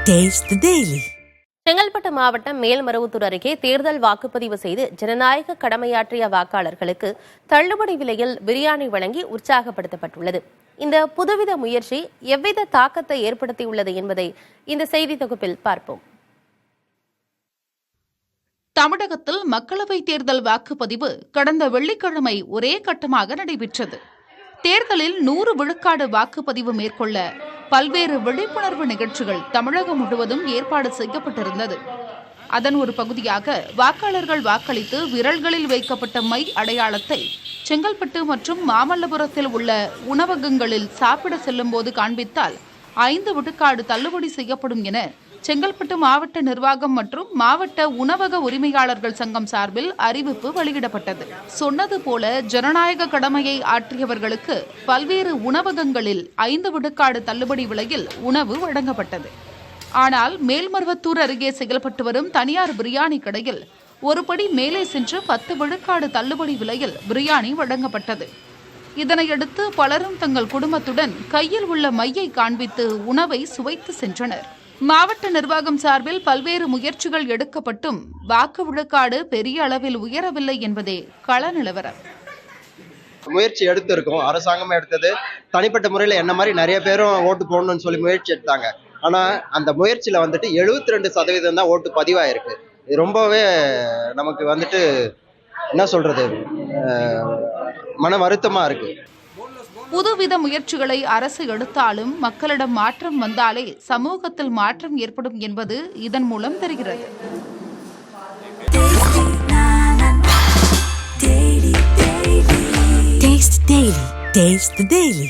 Taste the Daily. Chengalpattu மாவட்டம் மேல்மருவத்தூர் அருகே தேர்தல் வாக்குப்பதிவு செய்து ஜனநாயக கடமையாற்றிய வாக்காளர்களுக்கு தள்ளுபடி விலையில் பிரியாணி வழங்கி உற்சாகப்படுத்தப்பட்டுள்ளது. இந்த புதுவித முயற்சி எவ்வித தாக்கத்தை ஏற்படுத்தியுள்ளது என்பதை இந்த செய்தி தொகுப்பில் பார்ப்போம். தமிழகத்தில் மக்களவைத் தேர்தல் வாக்குப்பதிவு கடந்த வெள்ளிக்கிழமை ஒரே கட்டமாக நடைபெற்றது. தேர்தலில் 100 விழுக்காடு வாக்குப்பதிவு மேற்கொள்ள பல்வேறு விழிப்புணர்வு நிகழ்ச்சிகள் தமிழகம் முழுவதும் ஏற்பாடு செய்யப்பட்டிருந்தது. அதன் ஒரு பகுதியாக வாக்காளர்கள் வாக்களித்து விரல்களில் வைக்கப்பட்ட மை அடையாளத்தை செங்கல்பட்டு மற்றும் மாமல்லபுரத்தில் உள்ள உணவகங்களில் சாப்பிட செல்லும் போது காண்பித்தால் 5 விழுக்காடு தள்ளுபடி செய்யப்படும் என செங்கல்பட்டு மாவட்ட நிர்வாகம் மற்றும் மாவட்ட உணவக உரிமையாளர்கள் சங்கம் சார்பில் அறிவிப்பு வெளியிடப்பட்டது. சொன்னது போல ஜனநாயக கடமையை ஆற்றியவர்களுக்கு பல்வேறு உணவகங்களில் 5 விழுக்காடு தள்ளுபடி விலையில் உணவு வழங்கப்பட்டது. ஆனால் மேல்மருவத்தூர் அருகே செயல்பட்டு வரும் தனியார் பிரியாணி கடையில் ஒரு படி மேலே சென்று 10 விழுக்காடு தள்ளுபடி விலையில் பிரியாணி வழங்கப்பட்டது. இதனையடுத்து பலரும் தங்கள் குடும்பத்துடன் கையில் உள்ள மையை காண்பித்து உணவை சுவைத்து சென்றனர். மாவட்ட நிர்வாகம் சார்பில் பல்வேறு முயற்சிகள் எடுக்கப்பட்டும் வாக்கு விழுக்காடு பெரிய அளவில் உயரவில்லை என்பதே கள நிலவரம். முயற்சி எடுத்திருக்கோம், அரசாங்கமே எடுத்தது. தனிப்பட்ட முறையில் என்ன மாதிரி நிறைய பேரும் ஓட்டு போடணும்னு சொல்லி முயற்சி எடுத்தாங்க. ஆனா அந்த முயற்சியில 72% தான் ஓட்டு பதிவாயிருக்கு. இது ரொம்பவே நமக்கு என்ன சொல்றது, மன வருத்தமா இருக்கு. புதுவித முயற்சிகளை அரசு எடுத்தாலும் மக்களிடம் மாற்றம் வந்தாலே சமூகத்தில் மாற்றம் ஏற்படும் என்பது இதன் மூலம் தெரிகிறது. Taste the Daily.